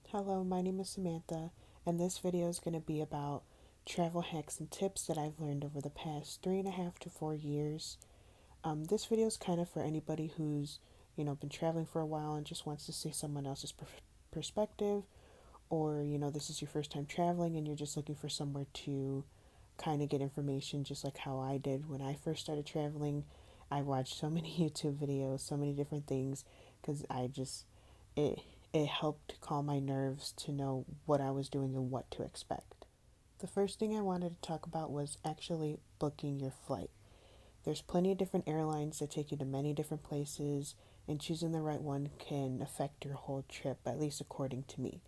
Hello, my name is Samantha, and this video is going to be about travel hacks and tips that I've learned over the past 3.5 to 4 years. This video is kind of for anybody who's, been traveling for a while and just wants to see someone else's perspective, or, this is your first time traveling and you're just looking for somewhere to kind of get information, just like how I did when I first started traveling. I watched so many YouTube videos, so many different things, because it it helped calm my nerves to know what I was doing and what to expect. The first thing I wanted to talk about was actually booking your flight. There's plenty of different airlines that take you to many different places, and choosing the right one can affect your whole trip, at least according to me.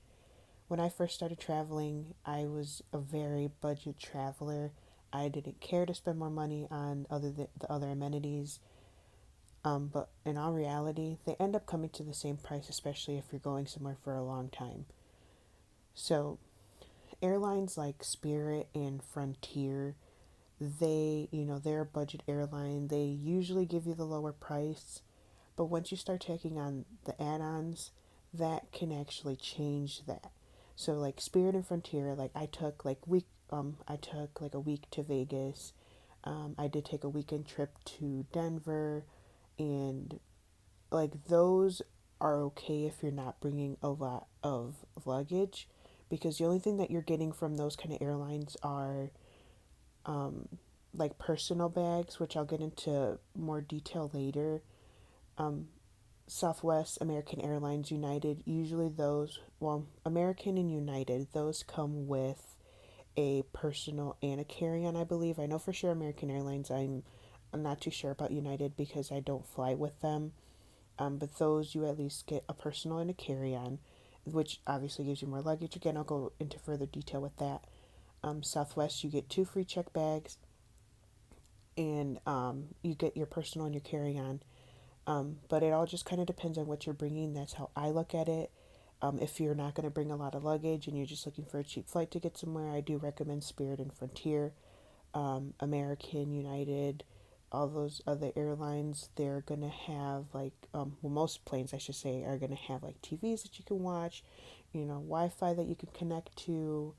When I first started traveling, I was a very budget traveler. I didn't care to spend more money on the other amenities. But in all reality, they end up coming to the same price, especially if you're going somewhere for a long time. So, airlines like Spirit and Frontier, they're a budget airline. They usually give you the lower price, but once you start taking on the add-ons, that can actually change that. So, like Spirit and Frontier, like I took like a week to Vegas. I did take a weekend trip to Denver, and like those are okay if you're not bringing a lot of luggage, because the only thing that you're getting from those kind of airlines are um, like personal bags, which I'll get into more detail later. um, Southwest, American Airlines, United, usually American and United, those come with a personal and a carry-on, I believe. I know for sure American Airlines. I'm not too sure about United because I don't fly with them. But those you at least get a personal and a carry-on, which obviously gives you more luggage. Again, I'll go into further detail with that. Southwest, you get two free check bags, and you get your personal and your carry-on. But it all just kind of depends on what you're bringing. That's how I look at it. If you're not going to bring a lot of luggage and you're just looking for a cheap flight to get somewhere, I do recommend Spirit and Frontier. American, United, all those other airlines, they're gonna have most planes, I should say, are gonna have like TVs that you can watch, Wi-Fi that you can connect to.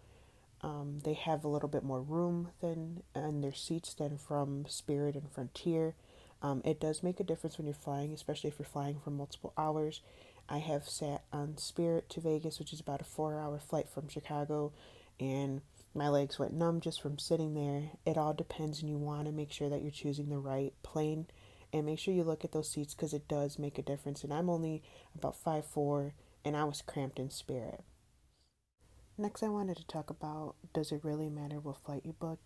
They have a little bit more room than in their seats than from Spirit and Frontier. It does make a difference when you're flying, especially if you're flying for multiple hours. I have sat on Spirit to Vegas, which is about a 4 hour flight from Chicago, and my legs went numb just from sitting there. It all depends, and you want to make sure that you're choosing the right plane, and make sure you look at those seats because it does make a difference. And I'm only about 5'4", and I was cramped in Spirit. Next, I wanted to talk about, does it really matter what flight you book?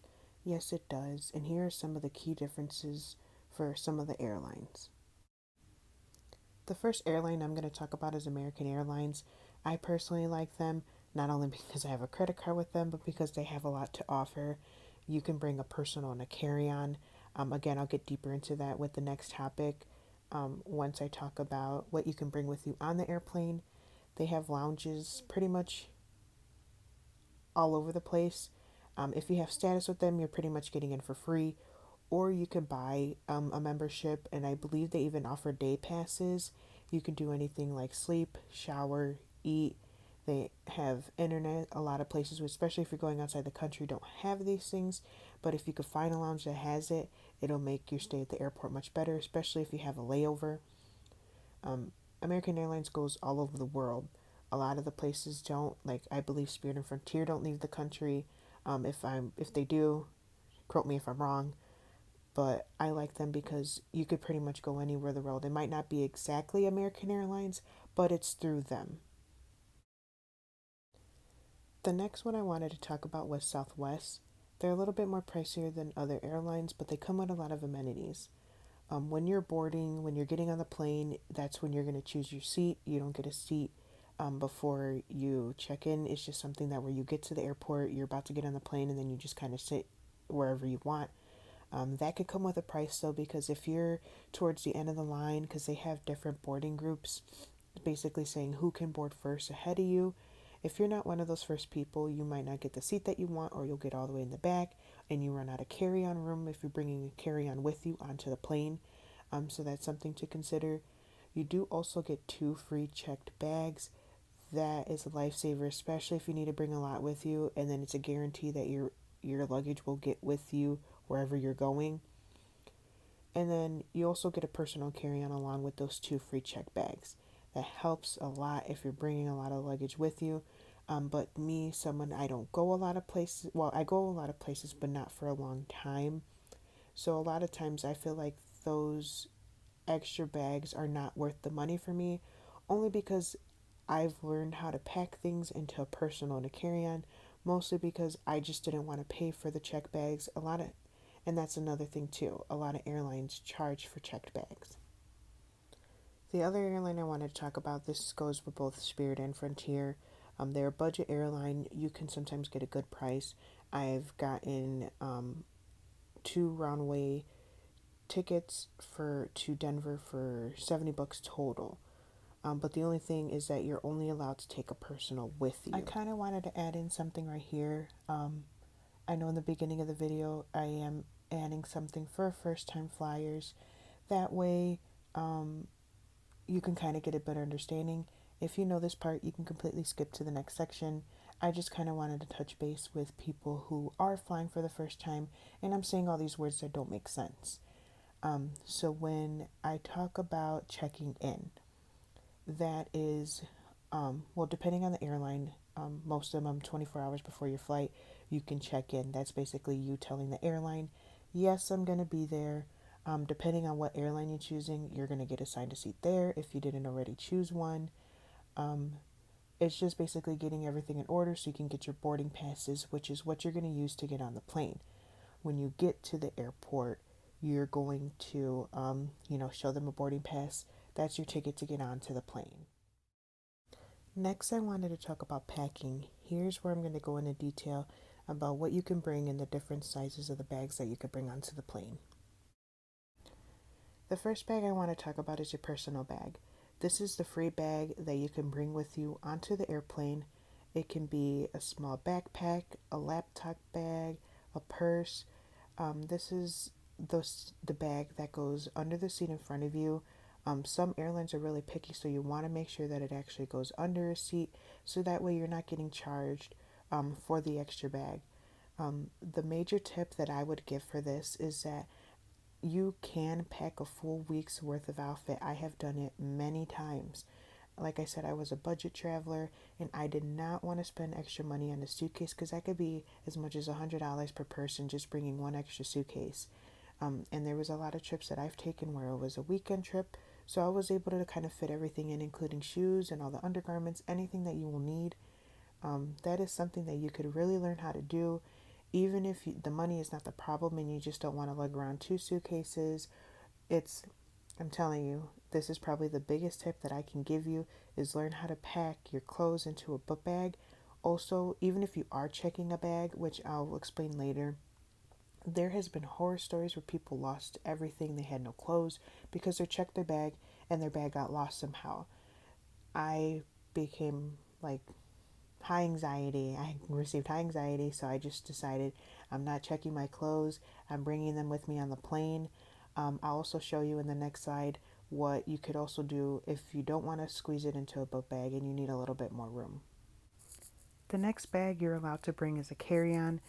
Yes, it does, and here are some of the key differences for some of the airlines. The first airline I'm going to talk about is American Airlines. I personally like them, not only because I have a credit card with them, but because they have a lot to offer. You can bring a personal and a carry-on. Again, I'll get deeper into that with the next topic. Once I talk about what you can bring with you on the airplane, they have lounges pretty much all over the place. If you have status with them, you're pretty much getting in for free, or you could buy a membership, and I believe they even offer day passes. You can do anything like sleep, shower, eat. They have internet. A lot of places, especially if you're going outside the country, don't have these things. But if you could find a lounge that has it, it'll make your stay at the airport much better, especially if you have a layover. Um, American Airlines goes all over the world. A lot of the places don't. Like I believe Spirit and Frontier don't leave the country. If they do, quote me if I'm wrong. But I like them because you could pretty much go anywhere in the world. It might not be exactly American Airlines, but it's through them. The next one I wanted to talk about was Southwest. They're a little bit more pricier than other airlines, but they come with a lot of amenities. When you're boarding, when you're getting on the plane, that's when you're going to choose your seat. You don't get a seat before you check in. It's just something that where you get to the airport, you're about to get on the plane, and then you just kind of sit wherever you want. That could come with a price though, because if you're towards the end of the line, because they have different boarding groups, basically saying who can board first ahead of you. If you're not one of those first people, you might not get the seat that you want, or you'll get all the way in the back and you run out of carry on room if you're bringing a carry on with you onto the plane. So that's something to consider. You do also get 2 free checked bags. That is a lifesaver, especially if you need to bring a lot with you, and then it's a guarantee that your luggage will get with you wherever you're going. And then you also get a personal carry-on along with those 2 free check bags. That helps a lot if you're bringing a lot of luggage with you. But me, someone, I don't go a lot of places. Well, I go a lot of places, but not for a long time. So a lot of times I feel like those extra bags are not worth the money for me, only because I've learned how to pack things into a personal to carry on, mostly because I just didn't want to pay for the check bags. And that's another thing too. A lot of airlines charge for checked bags. The other airline I wanted to talk about, this goes with both Spirit and Frontier. They're a budget airline. You can sometimes get a good price. I've gotten 2 round-way tickets for to Denver for $70 total. But the only thing is that you're only allowed to take a personal with you. I kind of wanted to add in something right here. I know in the beginning of the video I am adding something for first time flyers. That way, you can kind of get a better understanding. If you know this part, you can completely skip to the next section. I just kind of wanted to touch base with people who are flying for the first time, and I'm saying all these words that don't make sense. So when I talk about checking in, that is, well, depending on the airline, most of them 24 hours before your flight, you can check in. That's basically you telling the airline, yes, I'm going to be there. Depending on what airline you're choosing, you're going to get assigned a seat there if you didn't already choose one. It's just basically getting everything in order so you can get your boarding passes, which is what you're going to use to get on the plane. When you get to the airport, you're going to, show them a boarding pass. That's your ticket to get onto the plane. Next, I wanted to talk about packing. Here's where I'm going to go into detail about what you can bring and the different sizes of the bags that you could bring onto the plane. The first bag I want to talk about is your personal bag. This is the free bag that you can bring with you onto the airplane. It can be a small backpack, a laptop bag, a purse. This is the bag that goes under the seat in front of you. Some airlines are really picky, so you want to make sure that it actually goes under a seat, so that way you're not getting charged for the extra bag. The major tip that I would give for this is that you can pack a full week's worth of outfit. I have done it many times. Like I said, I was a budget traveler and I did not want to spend extra money on a suitcase because that could be as much as $100 per person just bringing one extra suitcase. And there was a lot of trips that I've taken where it was a weekend trip, so I was able to kind of fit everything in, including shoes and all the undergarments, anything that you will need. That is something that you could really learn how to do, even if the money is not the problem and you just don't want to lug around 2 suitcases. I'm telling you, this is probably the biggest tip that I can give you is learn how to pack your clothes into a book bag. Also, even if you are checking a bag, which I'll explain later, there has been horror stories where people lost everything. They had no clothes because they checked their bag and their bag got lost somehow. I became like high anxiety. I received high anxiety, so I just decided I'm not checking my clothes. I'm bringing them with me on the plane. I'll also show you in the next slide what you could also do if you don't want to squeeze it into a book bag and you need a little bit more room. The next bag you're allowed to bring is a carry-on.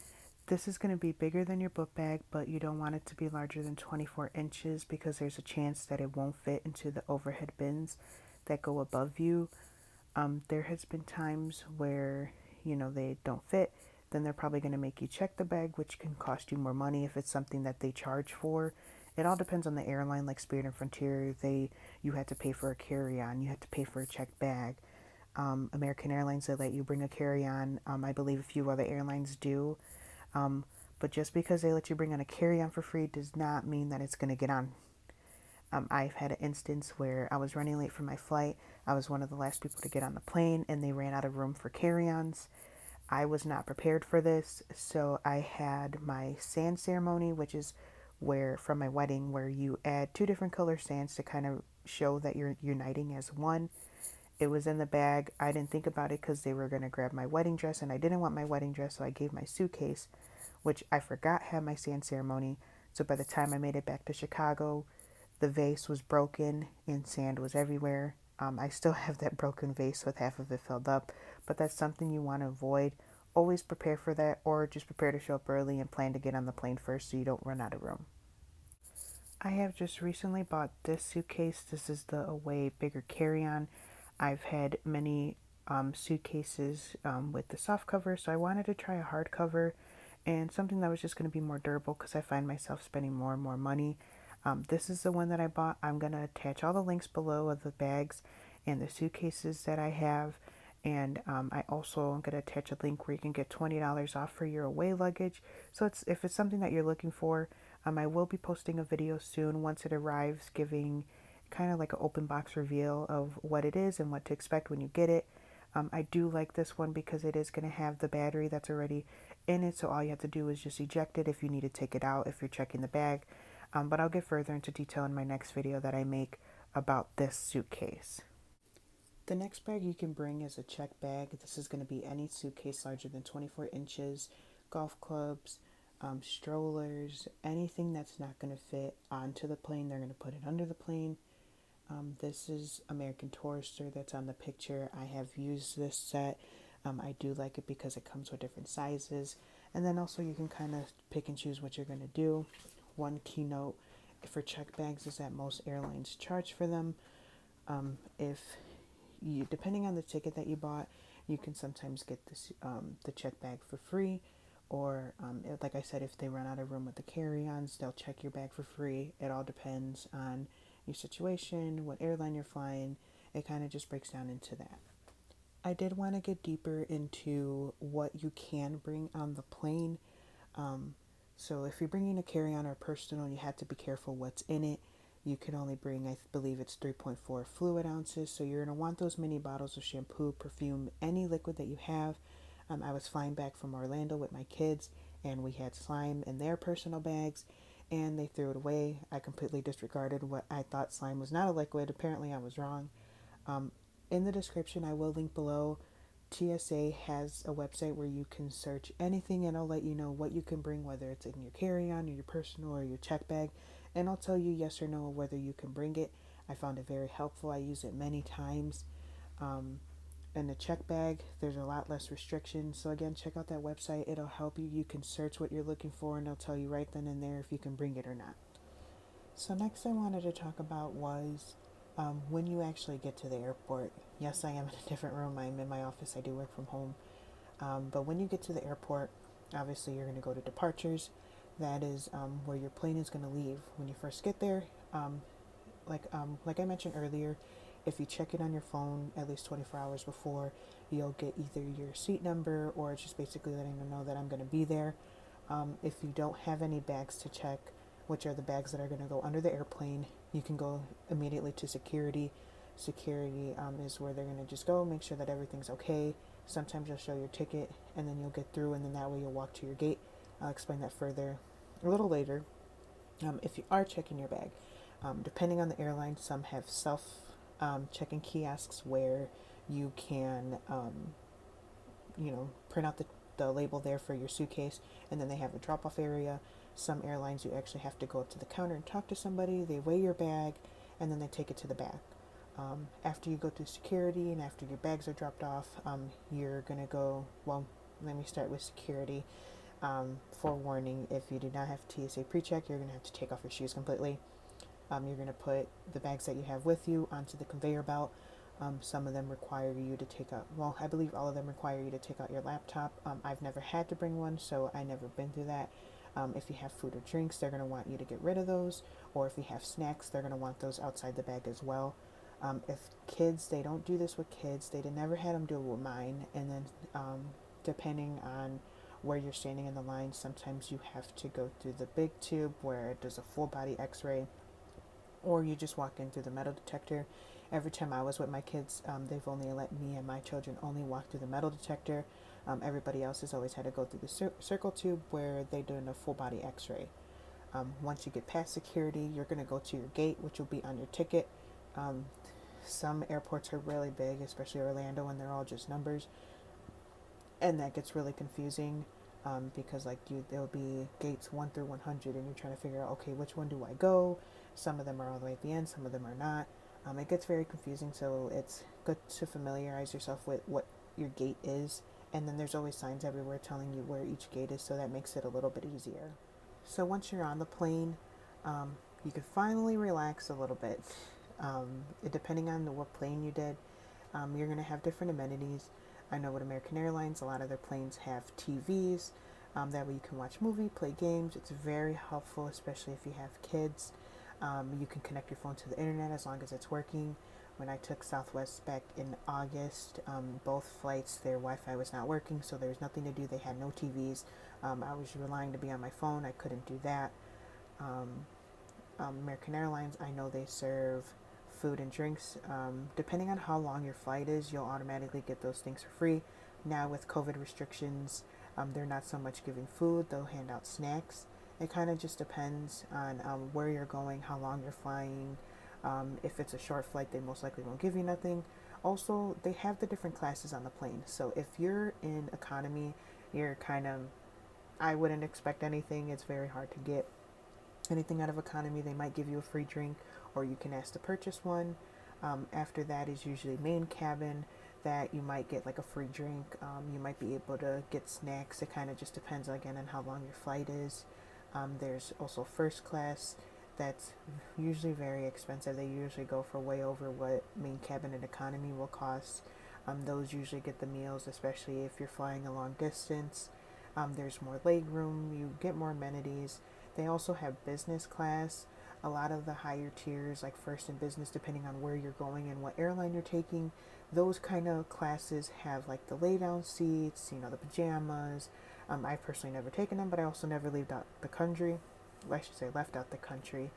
This is going to be bigger than your book bag, but you don't want it to be larger than 24 inches because there's a chance that it won't fit into the overhead bins that go above you. There has been times where, they don't fit. Then they're probably going to make you check the bag, which can cost you more money if it's something that they charge for. It all depends on the airline, like Spirit and Frontier. You had to pay for a carry-on. You had to pay for a checked bag. American Airlines, they let you bring a carry-on. I believe a few other airlines do. But just because they let you bring on a carry-on for free does not mean that it's going to get on. I've had an instance where I was running late for my flight. I was one of the last people to get on the plane, and they ran out of room for carry-ons. I was not prepared for this, so I had my sand ceremony, which is from my wedding, where you add 2 different color sands to kind of show that you're uniting as one. It was in the bag. I didn't think about it because they were going to grab my wedding dress, and I didn't want my wedding dress, so I gave my suitcase, which I forgot had my sand ceremony. So by the time I made it back to Chicago, The vase was broken and sand was everywhere. I still have that broken vase with half of it filled up, but that's something you want to avoid. Always prepare for that, or just prepare to show up early and plan to get on the plane first so you don't run out of room. I have just recently bought this suitcase. This is the Away Bigger Carry-On. I've had many suitcases with the soft cover, so I wanted to try a hard cover and something that was just going to be more durable because I find myself spending more and more money. This is the one that I bought. I'm going to attach all the links below of the bags and the suitcases that I have. And I also am going to attach a link where you can get $20 off for your away luggage. So if it's something that you're looking for, I will be posting a video soon once it arrives, giving kind of like an open box reveal of what it is and what to expect when you get it. I do like this one because it is going to have the battery that's already in it, so all you have to do is just eject it if you need to take it out if you're checking the bag. But I'll get further into detail in my next video that I make about this suitcase. The next bag you can bring is a check bag. This is going to be any suitcase larger than 24 inches, golf clubs, strollers, anything that's not going to fit onto the plane. They're going to put it under the plane. This is American Tourister that's on the picture. I have used this set. I do like it because it comes with different sizes. And then also you can kind of pick and choose what you're going to do. One keynote for check bags is that most airlines charge for them. If you, depending on the ticket that you bought, you can sometimes get this the check bag for free. Or like I said, if they run out of room with the carry-ons, they'll check your bag for free. It all depends on your situation, what airline you're flying. It kind of just breaks down into that. I did want to get deeper into what you can bring on the plane. So if you're bringing a carry-on or personal, you have to be careful what's in it. You can only bring, I believe it's 3.4 fluid ounces. So you're going to want those mini bottles of shampoo, perfume, any liquid that you have. I was flying back from Orlando with my kids, and we had slime in their personal bags, and they threw it away. I completely disregarded what I thought slime was not a liquid. Apparently I was wrong. In the description, I will link below. TSA has a website where you can search anything, and I'll let you know what you can bring, whether it's in your carry-on or your personal or your check bag, and I'll tell you yes or no whether you can bring it. I found it very helpful. I use it many times. In the check bag, there's a lot less restrictions. So again, check out that website. It'll help you. You can search what you're looking for, and it'll tell you right then and there if you can bring it or not. So next I wanted to talk about was when you actually get to the airport. Yes, I am in a different room. I'm in my office. I do work from home. But when you get to the airport, obviously you're going to go to departures. That is where your plane is going to leave. When you first get there, like I mentioned earlier, if you check it on your phone at least 24 hours before, you'll get either your seat number or it's just basically letting them know that I'm going to be there. If you don't have any bags to check, which are the bags that are going to go under the airplane, you can go immediately to security. Security is where they're going to just go, make sure that everything's okay. Sometimes you'll show your ticket and then you'll get through, and then that way you'll walk to your gate. I'll explain that further a little later. If you are checking your bag, depending on the airline, some have self check-in kiosks where you can, print out the label there for your suitcase, and then they have a drop-off area. Some airlines, you actually have to go up to the counter and talk to somebody. They weigh your bag, and then they take it to the back. After you go through security and after your bags are dropped off, you're going to go, well, let me start with security. Forewarning, if you do not have TSA pre-check, you're going to have to take off your shoes completely. You're going to put the bags that you have with you onto the conveyor belt. Some of them require you to take out, well, I believe all of them require you to take out your laptop. I've never had to bring one, so I never been through that. If you have food or drinks, they're going to want you to get rid of those. Or if you have snacks, they're going to want those outside the bag as well. If kids, they don't do this with kids. They never had them do it with mine. And then depending on where you're standing in the line, sometimes you have to go through the big tube where it does a full body x-ray, or you just walk in through the metal detector. Every time I was with my kids, they've only let me and my children only walk through the metal detector. Everybody else has always had to go through the circle tube where they're doing a full body x-ray. Once you get past security, you're going to go to your gate, which will be on your ticket. Some airports are really big, especially Orlando, and they're all just numbers. And that gets really confusing because there'll be gates 1 through 100, and you're trying to figure out, okay, which one do I go? Some of them are all the way at the end, some of them are not. It gets very confusing, so it's good to familiarize yourself with what your gate is. And then there's always signs everywhere telling you where each gate is, so that makes it a little bit easier. So once you're on the plane, you can finally relax a little bit. Depending on what plane you did, you're going to have different amenities. I know with American Airlines, a lot of their planes have TVs. That way you can watch movie, play games. It's very helpful, especially if you have kids. You can connect your phone to the internet as long as it's working. When I took Southwest back in August, both flights, their Wi-Fi was not working, so there was nothing to do. They had no TVs. I was relying to be on my phone. I couldn't do that. American Airlines, I know they serve food and drinks. Depending on how long your flight is, you'll automatically get those things for free. Now with COVID restrictions, they're not so much giving food. They'll hand out snacks. It kind of just depends on where you're going, how long you're flying. If it's a short flight, they most likely won't give you nothing. Also, they have the different classes on the plane. So if you're in economy, you're kind of, I wouldn't expect anything. It's very hard to get anything out of economy. They might give you a free drink, or you can ask to purchase one. After that is usually main cabin, that you might get like a free drink. You might be able to get snacks. It kind of just depends again on how long your flight is. There's also first class. That's usually very expensive. They usually go for way over what main cabin and economy will cost. Those usually get the meals, especially if you're flying a long distance. There's more leg room. You get more amenities. They also have business class. A lot of the higher tiers, like first and business, depending on where you're going and what airline you're taking, those kind of classes have like the lay down seats, the pajamas. I've personally never taken them, but I also never left out the country. I should say left out the country.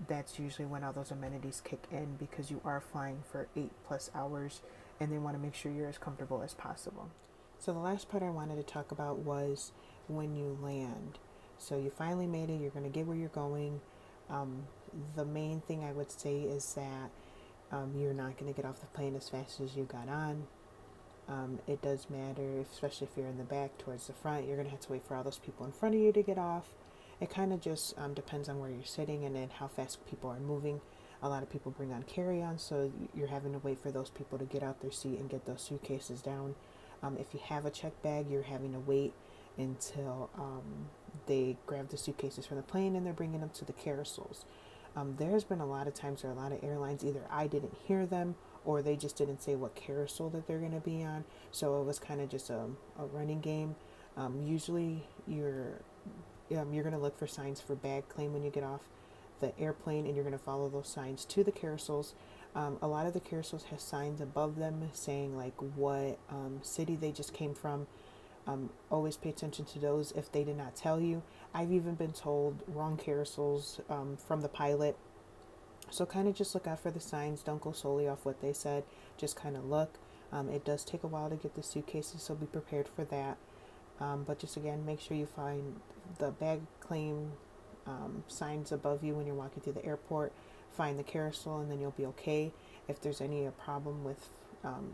That's usually when all those amenities kick in, because you are flying for 8+ hours and they want to make sure you're as comfortable as possible. So the last part I wanted to talk about was when you land. So you finally made it, you're going to get where you're going. The main thing I would say is that you're not going to get off the plane as fast as you got on. It does matter, especially if you're in the back towards the front. You're going to have to wait for all those people in front of you to get off. It kind of just depends on where you're sitting and then how fast people are moving. A lot of people bring on carry-on, so you're having to wait for those people to get out their seat and get those suitcases down. If you have a check bag, you're having to wait until they grab the suitcases from the plane and they're bringing them to the carousels. There's been a lot of times where a lot of airlines, either I didn't hear them or they just didn't say what carousel that they're going to be on. So it was kind of just a running game. Usually you're going to look for signs for bag claim when you get off the airplane, and you're going to follow those signs to the carousels. A lot of the carousels have signs above them saying like what city they just came from. Always pay attention to those if they did not tell you. I've even been told wrong carousels from the pilot. So kind of just look out for the signs. Don't go solely off what they said. Just kind of look. It does take a while to get the suitcases, so be prepared for that. But just again, make sure you find the bag claim signs above you when you're walking through the airport. Find the carousel, and then you'll be okay. If there's any problem with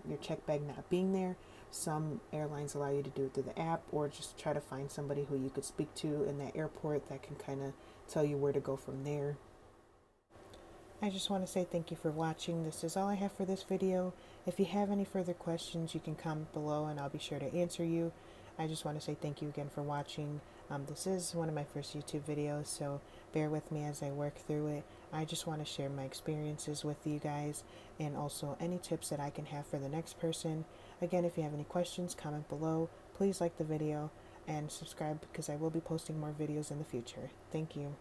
your check bag not being there, some airlines allow you to do it through the app, or just try to find somebody who you could speak to in that airport that can kind of tell you where to go from there. I just want to say thank you for watching. This is all I have for this video. If you have any further questions, you can comment below and I'll be sure to answer you. I just want to say thank you again for watching. This is one of my first YouTube videos, so bear with me as I work through it. I just want to share my experiences with you guys, and also any tips that I can have for the next person. Again, if you have any questions, comment below. Please like the video and subscribe, because I will be posting more videos in the future. Thank you.